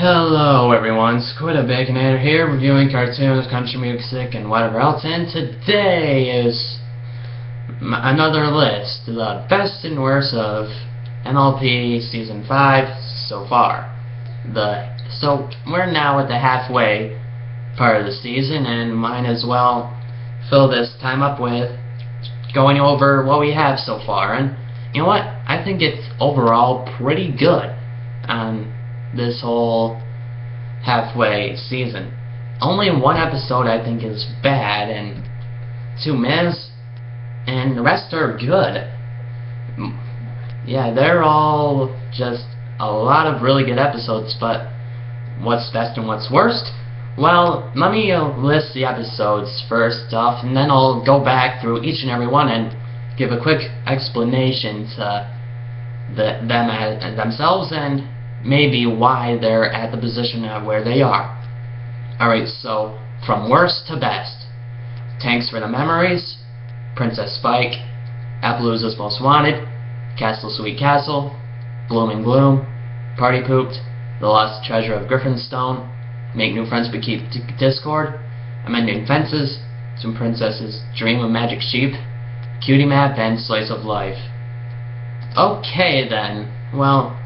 Hello everyone, Squid Baconator here, reviewing cartoons, country music, and whatever else, and today is another list, the best and worst of MLP Season 5 so far. So we're now at the halfway part of the season, and might as well fill this time up with going over what we have so far, and you know what, I think it's overall pretty good on this whole halfway season. Only one episode I think is bad and 2 miss, and the rest are good. Yeah, they're all just a lot of really good episodes, but what's best and what's worst? Well, let me list the episodes first off, and then I'll go back through each and every one and give a quick explanation to them themselves and maybe why they're at the position of where they are. Alright, so from worst to best: Thanks for the Memories, Princess Spike, Appaloosa's Most Wanted, Castle Sweet Castle, Blooming Bloom, Party Pooped, The Lost Treasure of Griffinstone, Make New Friends but Keep Discord, Amending Fences, Some Princesses, Dream of Magic Sheep, Cutie Map, and Slice of Life. Okay then, well,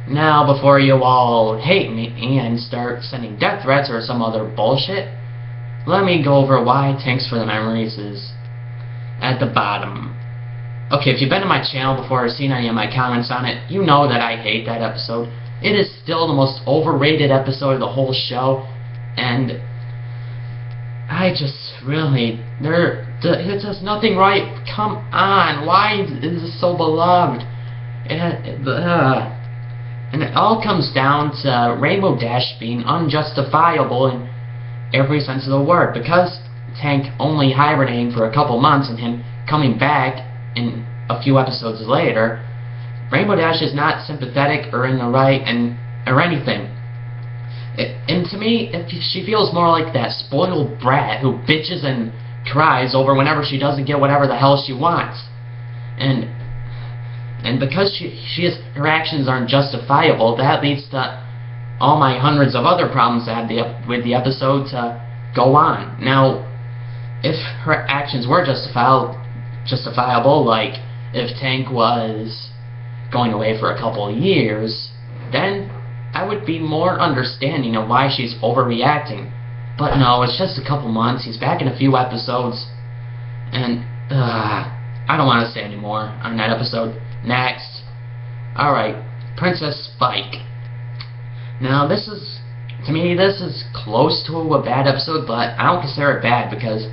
now, before you all hate me and start sending death threats or some other bullshit, let me go over why Thanks for the Memories is at the bottom. Okay, if you've been to my channel before or seen any of my comments on it, you know that I hate that episode. It is still the most overrated episode of the whole show, and I just really, it does nothing right. Come on, why is this so beloved? And it all comes down to Rainbow Dash being unjustifiable in every sense of the word, because Tank only hibernating for a couple months and him coming back in a few episodes later. Rainbow Dash is not sympathetic or in the right or anything. And to me, she feels more like that spoiled brat who bitches and cries over whenever she doesn't get whatever the hell she wants. And because her actions aren't justifiable, that leads to all my hundreds of other problems I had with the episode to go on. Now, if her actions were justifiable, like if Tank was going away for a couple of years, then I would be more understanding of why she's overreacting. But no, it's just a couple months, he's back in a few episodes, and I don't want to say any more on that episode. Next. Alright, Princess Spike. Now to me this is close to a bad episode, but I don't consider it bad because,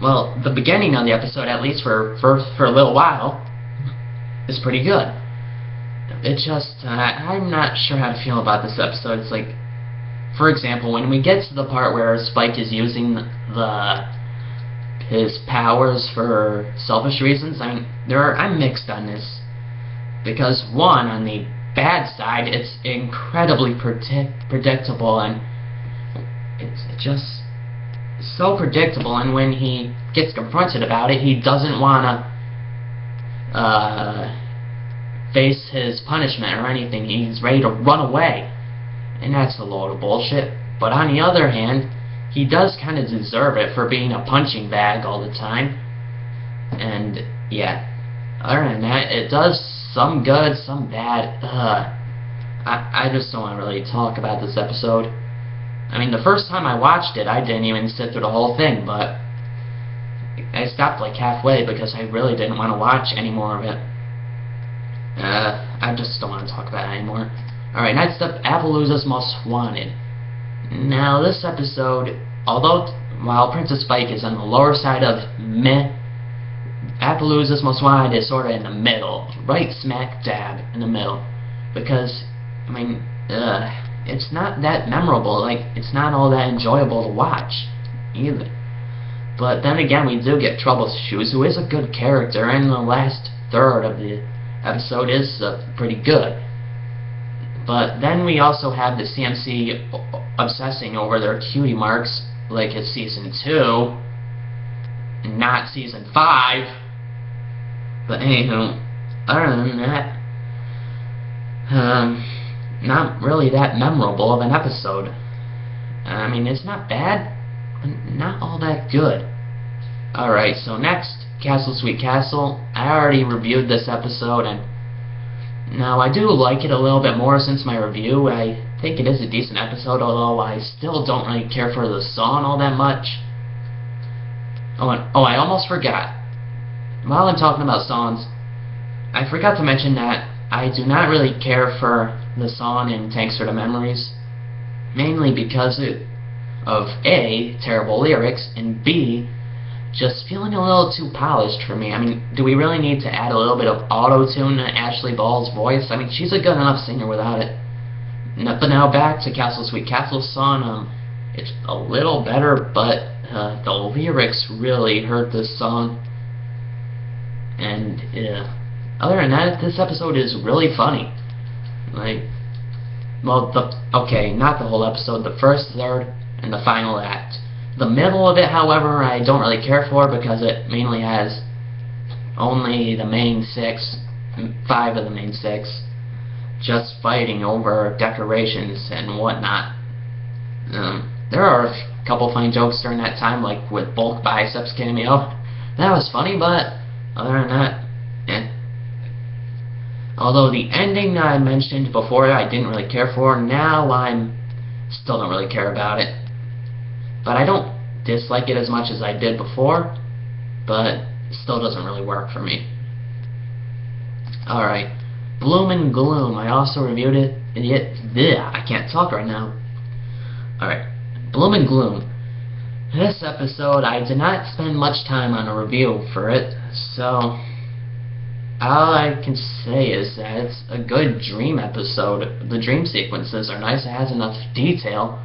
well, the beginning of the episode, at least for a little while, is pretty good. It just, I'm not sure how to feel about this episode. It's like, for example, when we get to the part where Spike is using his powers for selfish reasons, I mean, I'm mixed on this. Because, one, on the bad side, it's incredibly predictable, and it's just so predictable, and when he gets confronted about it, he doesn't want to face his punishment or anything. He's ready to run away, and that's a load of bullshit. But on the other hand, he does kind of deserve it for being a punching bag all the time. And yeah, other than that, it does some good, some bad. I just don't want to really talk about this episode. I mean, the first time I watched it, I didn't even sit through the whole thing, but I stopped like halfway because I really didn't want to watch any more of it. I just don't want to talk about it anymore. Alright, next up, Appaloosa's Most Wanted. Now, this episode, although while Princess Spike is on the lower side of meh, Appaloosa's Most Wanted is sort of in the middle, right smack dab in the middle, because, I mean, it's not that memorable, like, it's not all that enjoyable to watch, either. But then again, we do get Troubleshoes, who is a good character, and the last third of the episode is pretty good. But then we also have the CMC obsessing over their cutie marks, like it's Season 2, not Season 5. But anywho, other than that, not really that memorable of an episode. I mean, it's not bad, but not all that good. Alright, so next, Castle Sweet Castle. I already reviewed this episode, and now I do like it a little bit more since my review. I think it is a decent episode, although I still don't really care for the song all that much. I almost forgot. While I'm talking about songs, I forgot to mention that I do not really care for the song in Thanks for the Memories, mainly because of A, terrible lyrics, and B, just feeling a little too polished for me. I mean, do we really need to add a little bit of auto-tune to Ashley Ball's voice? I mean, she's a good enough singer without it. But now back to Castle Sweet Castle's song. It's a little better, but the lyrics really hurt this song. And other than that, this episode is really funny. Like, well, okay, not the whole episode, the first third and the final act. The middle of it, however, I don't really care for because it mainly has only the main 5 of the main 6, just fighting over decorations and whatnot. There are a couple funny jokes during that time, like with Bulk Biceps cameo. That was funny, but other than that, Although the ending I mentioned before I didn't really care for, now still don't really care about it. But I don't dislike it as much as I did before, but it still doesn't really work for me. Alright, Bloom and Gloom. I also reviewed it. I can't talk right now. Alright, Bloom and Gloom. This episode, I did not spend much time on a review for it, so all I can say is that it's a good dream episode. The dream sequences are nice. It has enough detail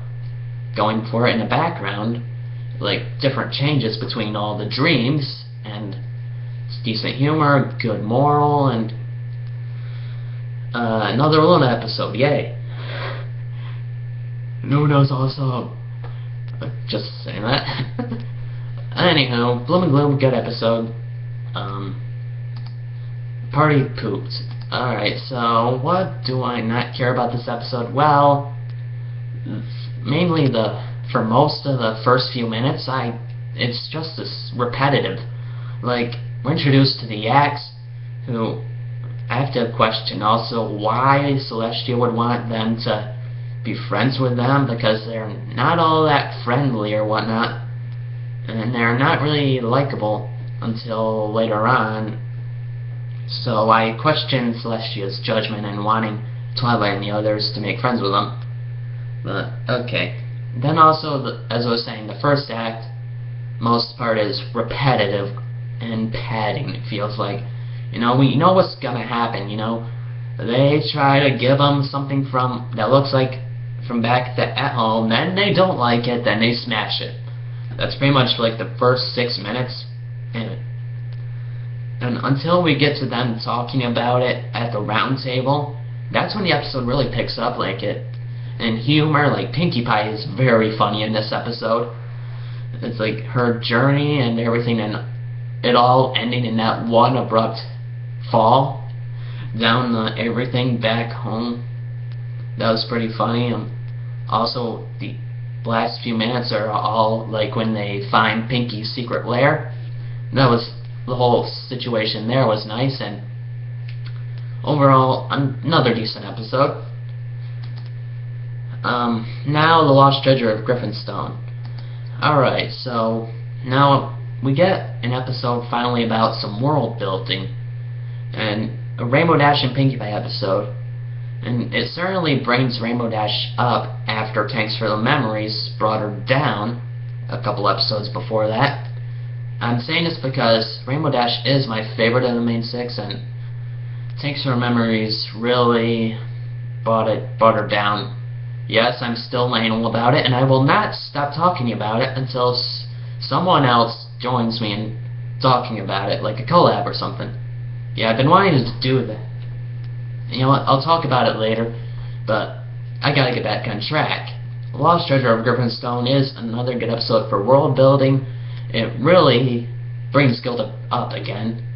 going for it in the background, like different changes between all the dreams, and it's decent humor, good moral, and another Luna episode, yay. Luna's awesome. Just saying that. Anyhow, Bloom and Gloom, good episode. Party pooped. Alright, so what do I not care about this episode? Well, mainly for most of the first few minutes, it's just this repetitive. Like, we're introduced to the Yaks, who I have to question also why Celestia would want them to be friends with them, because they're not all that friendly or whatnot, and they're not really likable until later on. So I question Celestia's judgment in wanting Twilight and the others to make friends with them. But okay. Then also, as I was saying, the first act, most part is repetitive and padding. It feels like, we know what's gonna happen. They try to give them something that looks like from back at home, then they don't like it, then they smash it. That's pretty much like the first 6 minutes. And until we get to them talking about it at the round table, that's when the episode really picks up like it. And humor, like Pinkie Pie is very funny in this episode. It's like her journey and everything, and it all ending in that one abrupt fall down everything back home. That was pretty funny. Also, the last few minutes are all like when they find Pinkie's secret lair. The whole situation there was nice, and overall, another decent episode. Now the Lost Treasure of Griffinstone. Alright, so now we get an episode finally about some world building, and a Rainbow Dash and Pinkie Pie episode. And it certainly brings Rainbow Dash up after Thanks for the Memories brought her down a couple episodes before that. I'm saying this because Rainbow Dash is my favorite of the main 6, and Thanks for the Memories really brought her down. Yes, I'm still anal about it, and I will not stop talking about it until someone else joins me in talking about it, like a collab or something. Yeah, I've been wanting to do that. You know what, I'll talk about it later, but I gotta get back on track. Lost Treasure of Griffinstone is another good episode for world building. It really brings Gilda up again,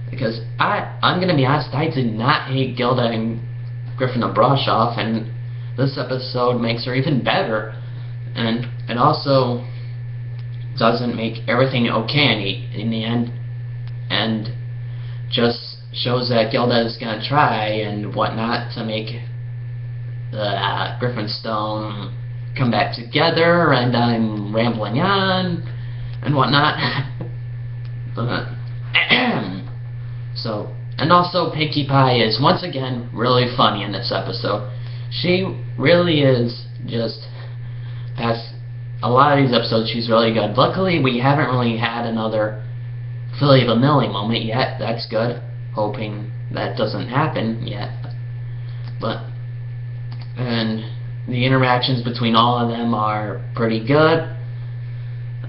because I'm gonna be honest, I did not hate Gilda and Griffin the Brushoff, and this episode makes her even better. And it also doesn't make everything okay in the end, and just shows that Gilda is gonna try and whatnot to make the Griffinstone come back together, and I'm rambling on and whatnot. But so, and also Pinkie Pie is once again really funny in this episode. She really is just past a lot of these episodes. She's really good. Luckily, we haven't really had another Philly Vanilli moment yet. That's good. Hoping that doesn't happen yet. But and the interactions between all of them are pretty good.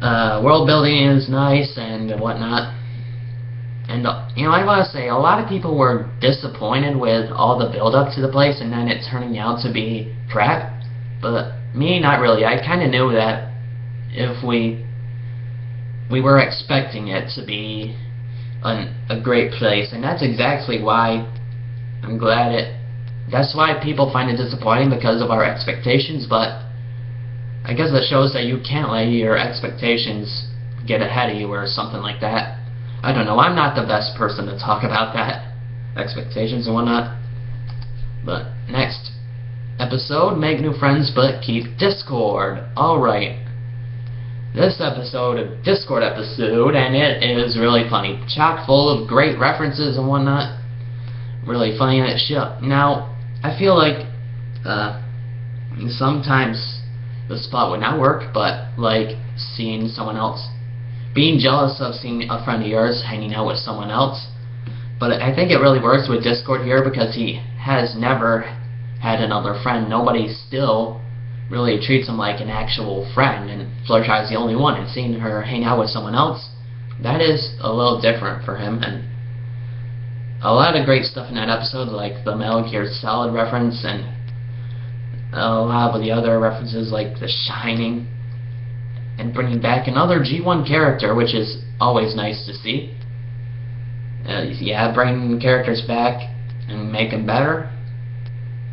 World building is nice and whatnot. And you know, I want to say a lot of people were disappointed with all the build up to the place and then it turning out to be crap. But me, not really. I kind of knew that if we were expecting it to be a great place, and that's exactly why I'm glad that's why people find it disappointing, because of our expectations. But I guess that shows that you can't let your expectations get ahead of you or something like that. I don't know, I'm not the best person to talk about that, expectations and whatnot. But next episode, make new friends but keep Discord. Alright, this episode, a Discord episode, and it is really funny, chock full of great references and whatnot. Really funny in it. Now, I feel like sometimes the spot would not work, but like seeing someone else, being jealous of seeing a friend of yours hanging out with someone else. But I think it really works with Discord here because he has never had another friend. Nobody still really treats him like an actual friend, and Fluttershy's the only one, and seeing her hang out with someone else, that is a little different for him. And a lot of great stuff in that episode, like the Metal Gear Solid reference, and a lot of the other references like The Shining, and bringing back another G1 character, which is always nice to see. Yeah, bringing characters back and make them better.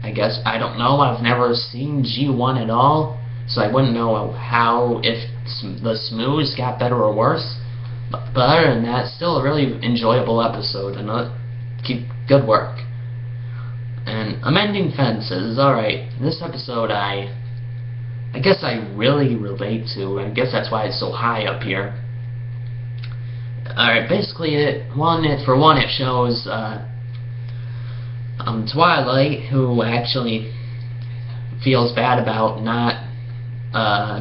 I guess, I don't know, I've never seen G1 at all, so I wouldn't know how, if the Smooths got better or worse. But other than that, still a really enjoyable episode, and keep good work. And amending fences, alright, this episode I guess I really relate to, and I guess that's why it's so high up here. Alright, basically for one it shows Twilight, who actually feels bad about not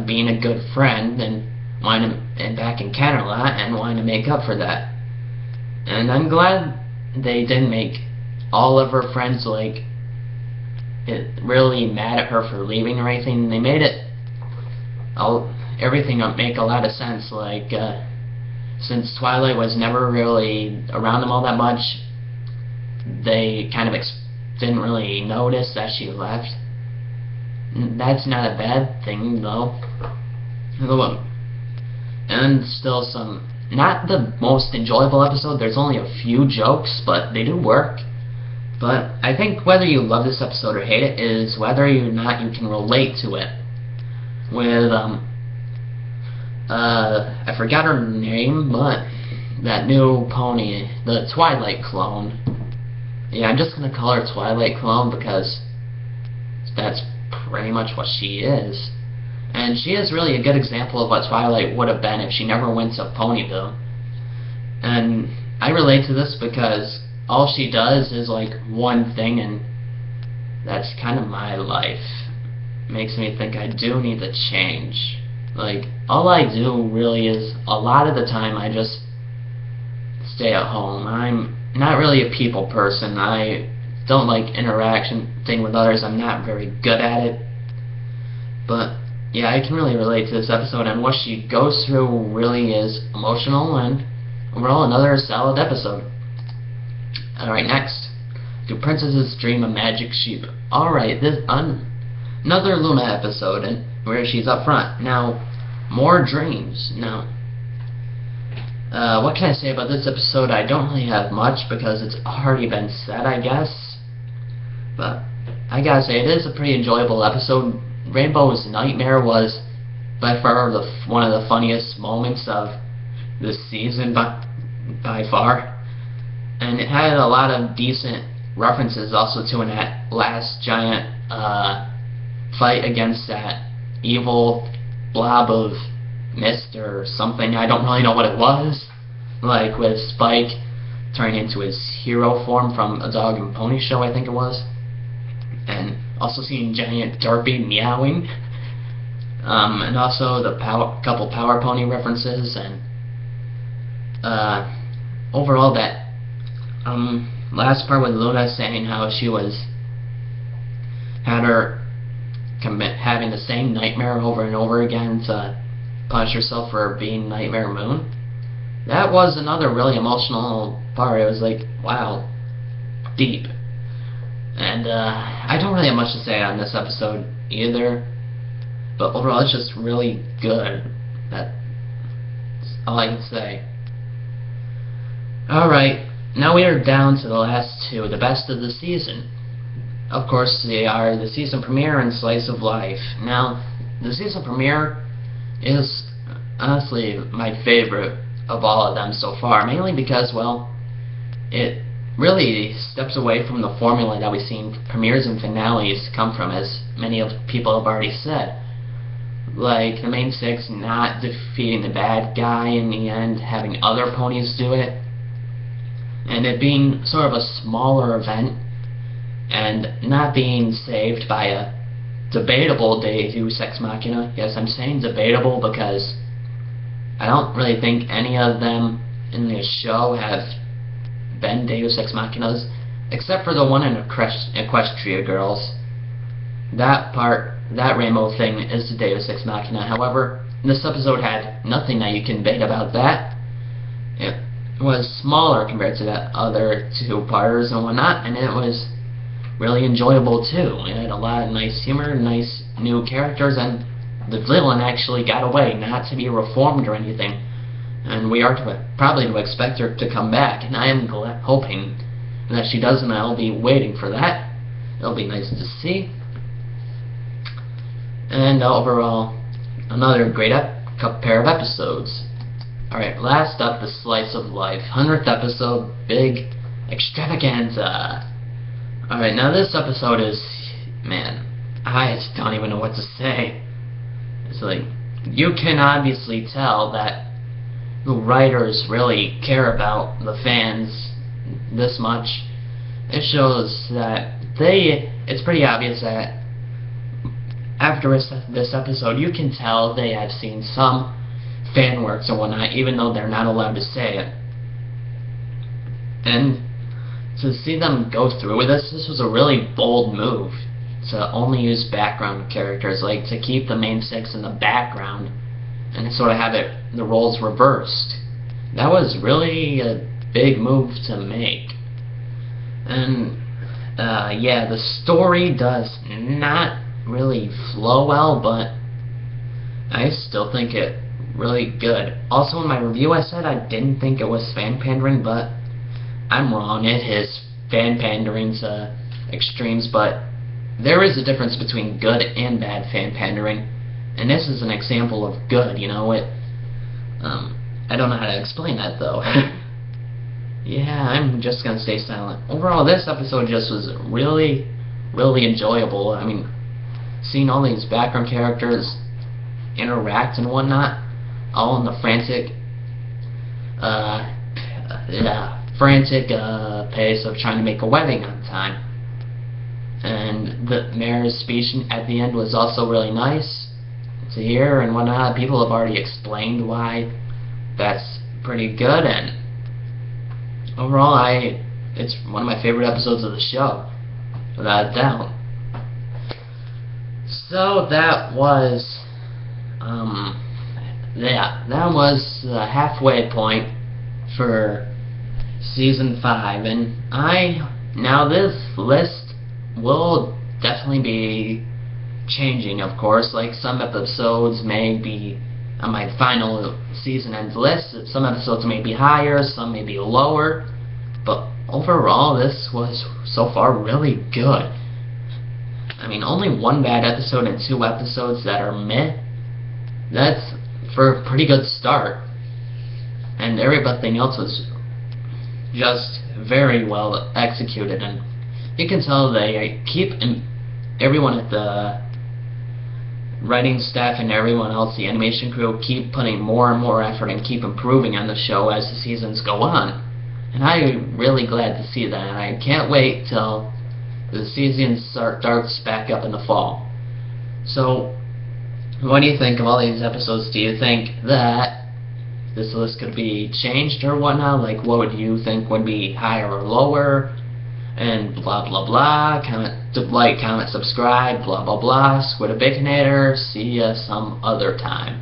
being a good friend and back in Canterlot and wanting to make up for that. And I'm glad they didn't make all of her friends like really mad at her for leaving or anything. They made everything make a lot of sense. Like since Twilight was never really around them all that much, they kind of didn't really notice that she left. That's not a bad thing though. And still not the most enjoyable episode. There's only a few jokes, but they do work. But I think whether you love this episode or hate it is whether or not you can relate to it. With I forgot her name, but that new pony, the Twilight clone. Yeah, I'm just gonna call her Twilight clone because that's pretty much what she is. And she is really a good example of what Twilight would have been if she never went to Ponyville. And I relate to this because all she does is like one thing, and that's kind of my life. Makes me think I do need to change. Like, all I do really is, a lot of the time I just stay at home. I'm not really a people person. I don't like interaction thing with others. I'm not very good at it. But yeah, I can really relate to this episode, and what she goes through really is emotional, and overall another solid episode. Alright, next. Do Princesses Dream of Magic Sheep? Alright, this another Luna episode, and where she's up front. Now, more dreams. Now, what can I say about this episode? I don't really have much because it's already been said, I guess. But I gotta say, it is a pretty enjoyable episode. Rainbow's Nightmare was by far one of the funniest moments of this season, by far. And it had a lot of decent references also to in that last giant fight against that evil blob of mist or something. I don't really know what it was. Like with Spike turning into his hero form from a Dog and Pony Show, I think it was. And also seeing giant Derpy meowing. And also the couple Power Pony references, and overall that last part with Luna saying how she had her having the same nightmare over and over again to punish herself for being Nightmare Moon. That was another really emotional part. It was like, wow, deep. And I don't really have much to say on this episode either, but overall it's just really good. That's all I can say. Alright, now we are down to the last two, the best of the season. Of course, they are the season premiere and Slice of Life. Now, the season premiere is honestly my favorite of all of them so far, mainly because, well, it really steps away from the formula that we've seen premieres and finales come from, as many of people have already said. Like, the main six not defeating the bad guy in the end, having other ponies do it, and it being sort of a smaller event, and not being saved by a debatable Deus Ex Machina. Yes, I'm saying debatable because I don't really think any of them in the show have been Deus Ex Machinas, except for the one in Equestria Girls. That part, that rainbow thing, is the Deus Ex Machina. However, this episode had nothing that you can debate about that. It was smaller compared to that other two-parters and whatnot, and it was really enjoyable too. It had a lot of nice humor, nice new characters, and the villain actually got away, not to be reformed or anything. And we are probably to expect her to come back, and I am hoping that she does, and I'll be waiting for that. It'll be nice to see. And overall, another great pair of episodes. Alright, last up, the Slice of Life. 100th episode, big extravaganza. Alright, now this episode is, man, I just don't even know what to say. It's like, you can obviously tell that the writers really care about the fans this much. It shows that it's pretty obvious that after this episode, you can tell they have seen some fan works and whatnot, even though they're not allowed to say it. And to see them go through with this was a really bold move, to only use background characters, like to keep the main six in the background and sort of have the roles reversed. That was really a big move to make. And yeah, the story does not really flow well, but I still think it really good. Also, in my review I said I didn't think it was fan pandering, but I'm wrong. It is fan pandering to extremes, but there is a difference between good and bad fan pandering, and this is an example of good, you know. I don't know how to explain that though. Yeah, I'm just gonna stay silent. Overall, this episode just was really, really enjoyable. I mean, seeing all these background characters interact and whatnot, all in the frantic pace of trying to make a wedding on time. And the mayor's speech at the end was also really nice to hear and whatnot. People have already explained why that's pretty good, and overall it's one of my favorite episodes of the show, without a doubt. So that was that was the halfway point for season 5, and now this list will definitely be changing, of course. Like, some episodes may be on my final season end list, some episodes may be higher, some may be lower, but overall this was so far really good. I mean, only one bad episode and 2 episodes that are meh. That's for a pretty good start. And everything else was just very well executed, and you can tell they keep everyone at the writing staff and everyone else, the animation crew, keep putting more and more effort and keep improving on the show as the seasons go on. And I'm really glad to see that, and I can't wait till the season starts back up in the fall. So, what do you think of all these episodes? Do you think that this list could be changed or whatnot? Like, what would you think would be higher or lower? And blah blah blah. Like, comment, subscribe, blah blah blah. Squid a Baconator. See ya some other time.